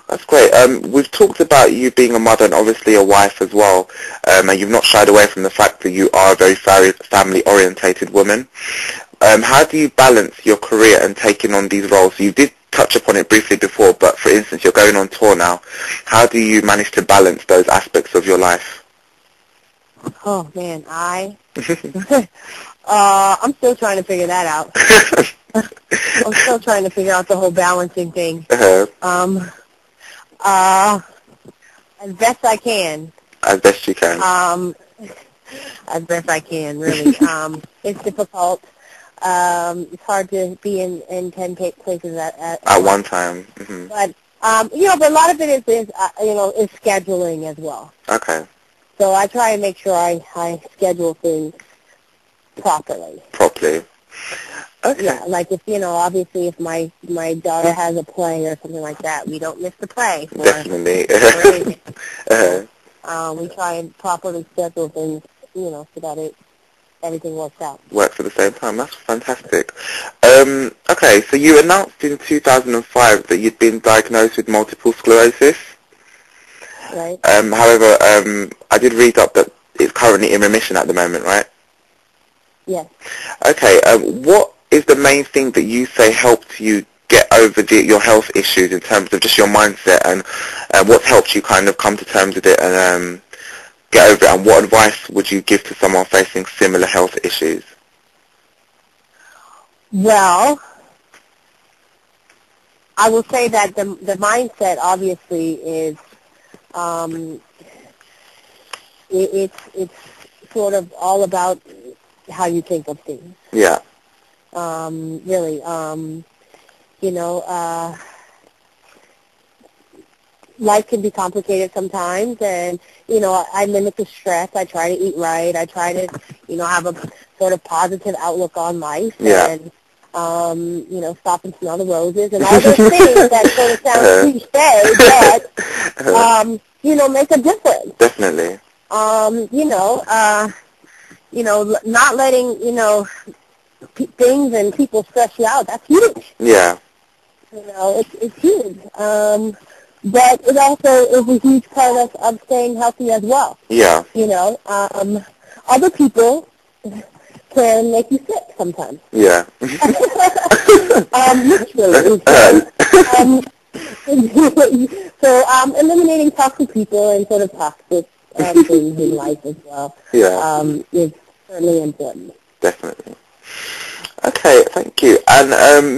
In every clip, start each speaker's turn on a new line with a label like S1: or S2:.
S1: That's great. We've talked about you being a mother and obviously a wife as well, and you've not shied away from the fact that you are a very family-orientated woman. How do you balance your career and taking on these roles? You did touch upon it briefly before, but for instance, you're going on tour now. How do you manage to balance those aspects of your life?
S2: Oh man, I'm still trying to figure that out. I'm still trying to figure out the whole balancing thing. As best I can.
S1: As best you can.
S2: As best I can, really. It's difficult. It's hard to be in 10 places at
S1: one time. Mm-hmm.
S2: But, but a lot of it is scheduling as well.
S1: Okay.
S2: So I try and make sure I schedule things properly.
S1: Okay.
S2: Yeah, like if, obviously if my daughter has a play or something like that, we don't miss the play.
S1: Definitely.
S2: We try and properly schedule things, so that everything works out.
S1: Works at the same time. That's fantastic. Okay, so you announced in 2005 that you'd been diagnosed with multiple sclerosis.
S2: Right.
S1: However, I did read up that it's currently in remission at the moment, right?
S2: Yes.
S1: Okay, what is the main thing that you say helped you get over your health issues in terms of just your mindset, and what's helped you kind of come to terms with it and get over it, and what advice would you give to someone facing similar health issues?
S2: Well, I will say that the mindset obviously is it's sort of all about how you think of things.
S1: Yeah.
S2: Really, life can be complicated sometimes, and, I limit the stress. I try to eat right. I try to, have a sort of positive outlook on life.
S1: Yeah.
S2: And, stop and smell the roses and all those things that sort of sound cliche, but, make a difference.
S1: Definitely.
S2: Not letting, things and people stress you out, that's huge.
S1: Yeah.
S2: It's huge. But it also is a huge part of staying healthy as well.
S1: Yeah.
S2: Other people can make you sick sometimes.
S1: Yeah.
S2: Literally. So, eliminating toxic people and sort of toxic things in life as well.
S1: Yeah.
S2: Is certainly important.
S1: Definitely. Okay, thank you. And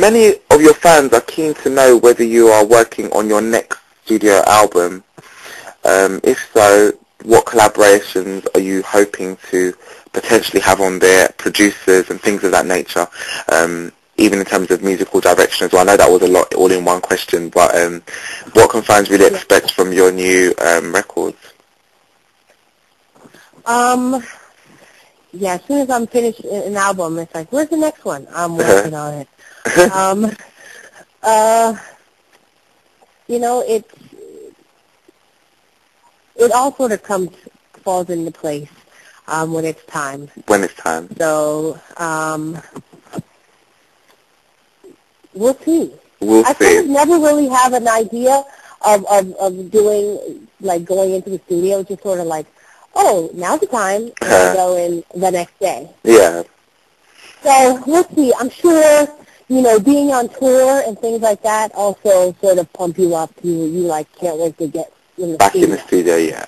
S1: many of your fans are keen to know whether you are working on your next studio album. If so, what collaborations are you hoping to potentially have on there, producers and things of that nature, even in terms of musical direction as well? I know that was a lot all in one question, but what can fans really expect from your new records?
S2: Yeah, as soon as I'm finished an album, it's like, where's the next one? I'm working on it. It all sort of falls into place when it's time.
S1: When it's time.
S2: So, we'll see.
S1: We'll see.
S2: I sort of never really have an idea of doing, like, going into the studio, just sort of like, oh, now's the time, and I go in the next day.
S1: Yeah.
S2: So, we'll see. I'm sure, being on tour and things like that also sort of pump you up. You can't wait to get in the
S1: back
S2: studio.
S1: In the studio, yeah.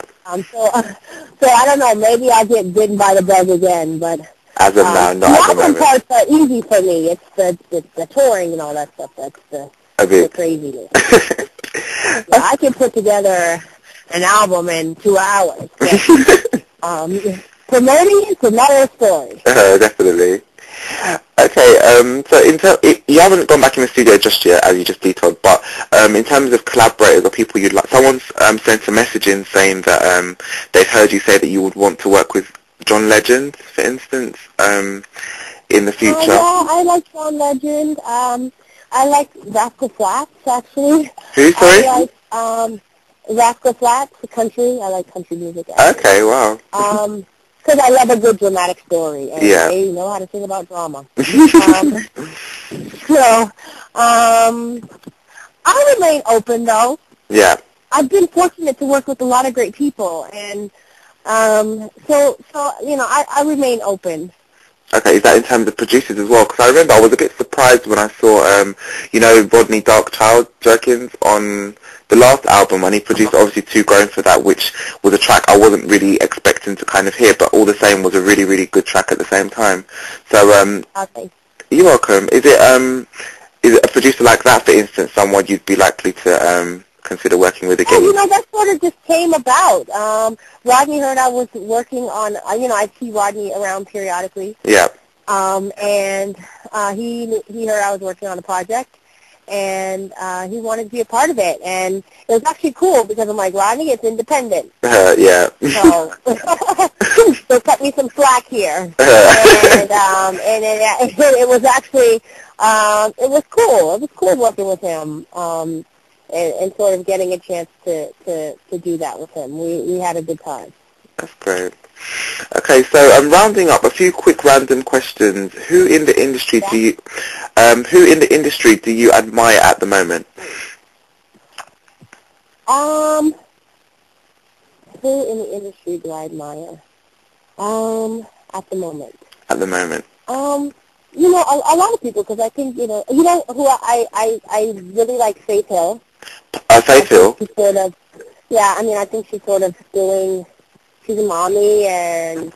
S2: So I don't know, maybe I'll get bitten by the bug again, but
S1: as of now, not
S2: the
S1: at the moment.
S2: album parts are easy for me. It's the touring and all that stuff that's the craziness. Yeah, I can put together an album in 2 hours. But, promoting it's another story.
S1: Definitely. Okay, so you haven't gone back in the studio just yet, as you just detailed, but in terms of collaborators or people you'd like, someone's sent a message in saying that they've heard you say that you would want to work with John Legend, for instance, in the future.
S2: Yeah, I like John Legend. I like Rascal Flatts, actually.
S1: Who, sorry?
S2: I like Rascal Flatts, country. I like country music, actually.
S1: Okay, wow.
S2: Because I love a good dramatic story, and they know how to sing about drama. I remain open, though.
S1: Yeah.
S2: I've been fortunate to work with a lot of great people, and so I remain open.
S1: Okay, is that in terms of producers as well? Because I remember I was a bit surprised when I saw, Rodney Darkchild Jerkins on the last album, and he produced obviously Too Grown for that, which was a track I wasn't really expecting to kind of hear, but all the same was a really, really good track at the same time. So,
S2: Okay.
S1: you're welcome. Is it a producer like that, for instance, someone you'd be likely to consider working with again?
S2: Oh, that sort of just came about. Rodney heard I was working on, I see Rodney around periodically.
S1: Yeah.
S2: And he heard I was working on a project, and he wanted to be a part of it. And it was actually cool because I'm like, Rodney, it's independent.
S1: Yeah.
S2: So, so cut me some slack here. And it was actually, it was cool. It was cool working with him. And sort of getting a chance to do that with him. We had a good time.
S1: That's great. Okay, so I'm rounding up a few quick random questions. Who in the industry do you admire at the moment?
S2: Who in the industry do I admire? At the moment.
S1: At the moment.
S2: A lot of people, because I think, who I really like Faith Hill.
S1: Faith Hill?
S2: I think she's sort of she's a mommy, and,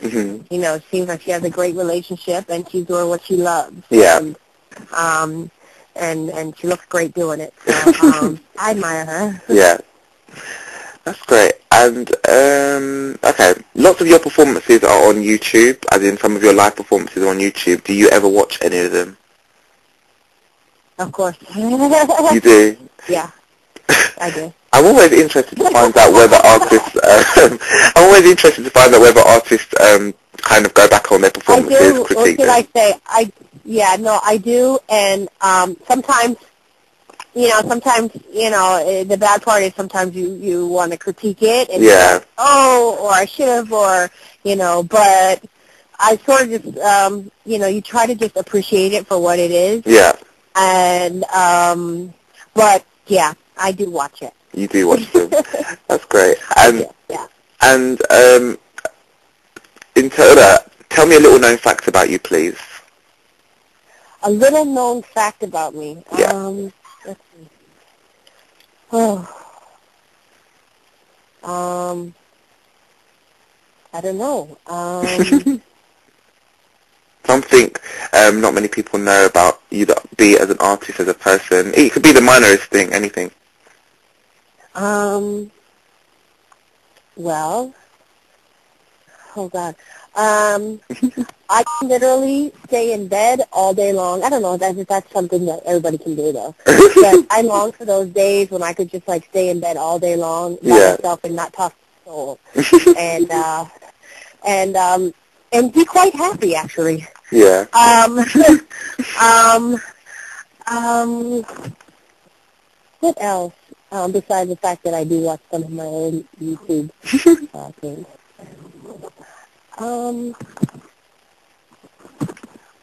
S2: seems like she has a great relationship, and she's doing what she loves.
S1: Yeah.
S2: And she looks great doing it, so, I admire her.
S1: Yeah. That's great. And, okay, lots of your performances are on YouTube, as in some of your live performances are on YouTube. Do you ever watch any of them?
S2: Of course.
S1: You do?
S2: Yeah, I do.
S1: I'm always interested to find out whether artists, kind of go back on their performances,
S2: I do.
S1: critique
S2: What
S1: them.
S2: I say? I do, and sometimes, the bad part is sometimes you want to critique it, and you're like, or I should have, but I sort of just, you try to just appreciate it for what it is.
S1: Yeah.
S2: And, but, yeah, I do watch it.
S1: You do watch them. That's great. And,
S2: yeah.
S1: And, tell me a little known fact about you, please.
S2: A little known fact about me.
S1: Yeah.
S2: Let's see. I don't know.
S1: Something not many people know about you, that be as an artist, as a person. It could be the minorest thing, anything.
S2: Well, oh God. I can literally stay in bed all day long. I don't know if that's something that everybody can do, though. But I long for those days when I could just, stay in bed all day long by myself and not talk to soul. And be quite happy, actually.
S1: Yeah.
S2: What else? Besides the fact that I do watch some of my own YouTube things.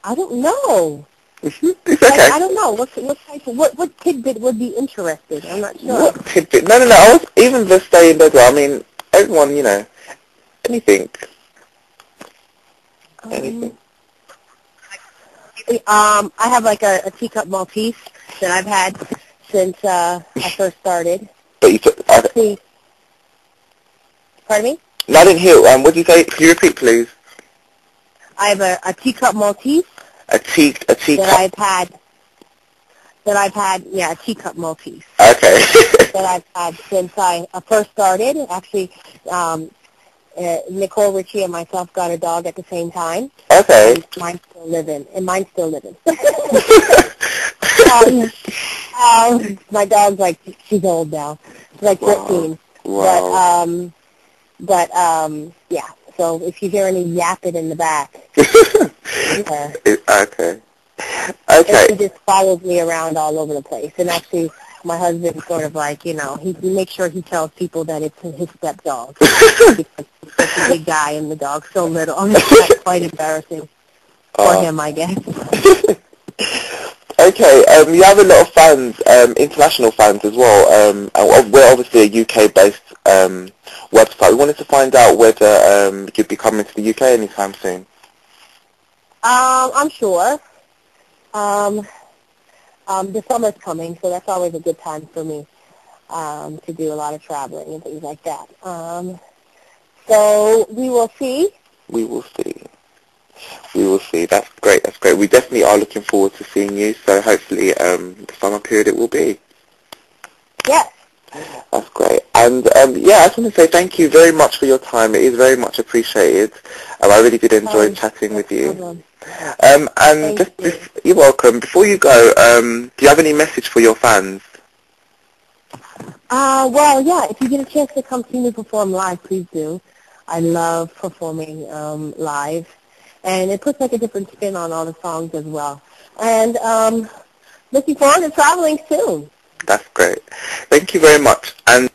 S2: I don't know.
S1: It's okay.
S2: I don't know. What tidbit would be interesting? I'm not sure.
S1: What tidbit? No. I was even just saying that. I mean, everyone, anything. Anything.
S2: I have a teacup Maltese that I've had since I first started.
S1: But you took.
S2: Pardon me?
S1: No, I didn't hear. What did you say? Could you repeat, please?
S2: I have a teacup Maltese.
S1: A teacup.
S2: That I've had, a teacup Maltese.
S1: Okay.
S2: That I've had since I first started. Actually, Nicole Richie and myself got a dog at the same time.
S1: Okay.
S2: And mine's still living. My dog's she's old now. She's 15.
S1: Wow.
S2: But yeah. So if you hear any yapping in the back,
S1: okay.
S2: He just follows me around all over the place. And actually, my husband sort of he makes sure he tells people that it's his stepdog. Because he's such a big guy and the dog's so little. That's quite embarrassing for him, I guess.
S1: Okay, you have a lot of fans, international fans as well. And we're obviously a UK-based website. We wanted to find out whether you'd be coming to the UK anytime soon.
S2: I'm sure. The summer's coming, so that's always a good time for me to do a lot of traveling and things like that. So we will see.
S1: We will see. We will see. That's great. That's great. We definitely are looking forward to seeing you. So hopefully, the summer period it will be.
S2: Yes.
S1: That's great. And yeah, I just want to say thank you very much for your time. It is very much appreciated. I really did enjoy chatting with you. And you're welcome. Before you go, do you have any message for your fans?
S2: Well, yeah. If you get a chance to come see me perform live, please do. I love performing live. And it puts like a different spin on all the songs as well. And looking forward to traveling soon.
S1: That's great. Thank you very much. And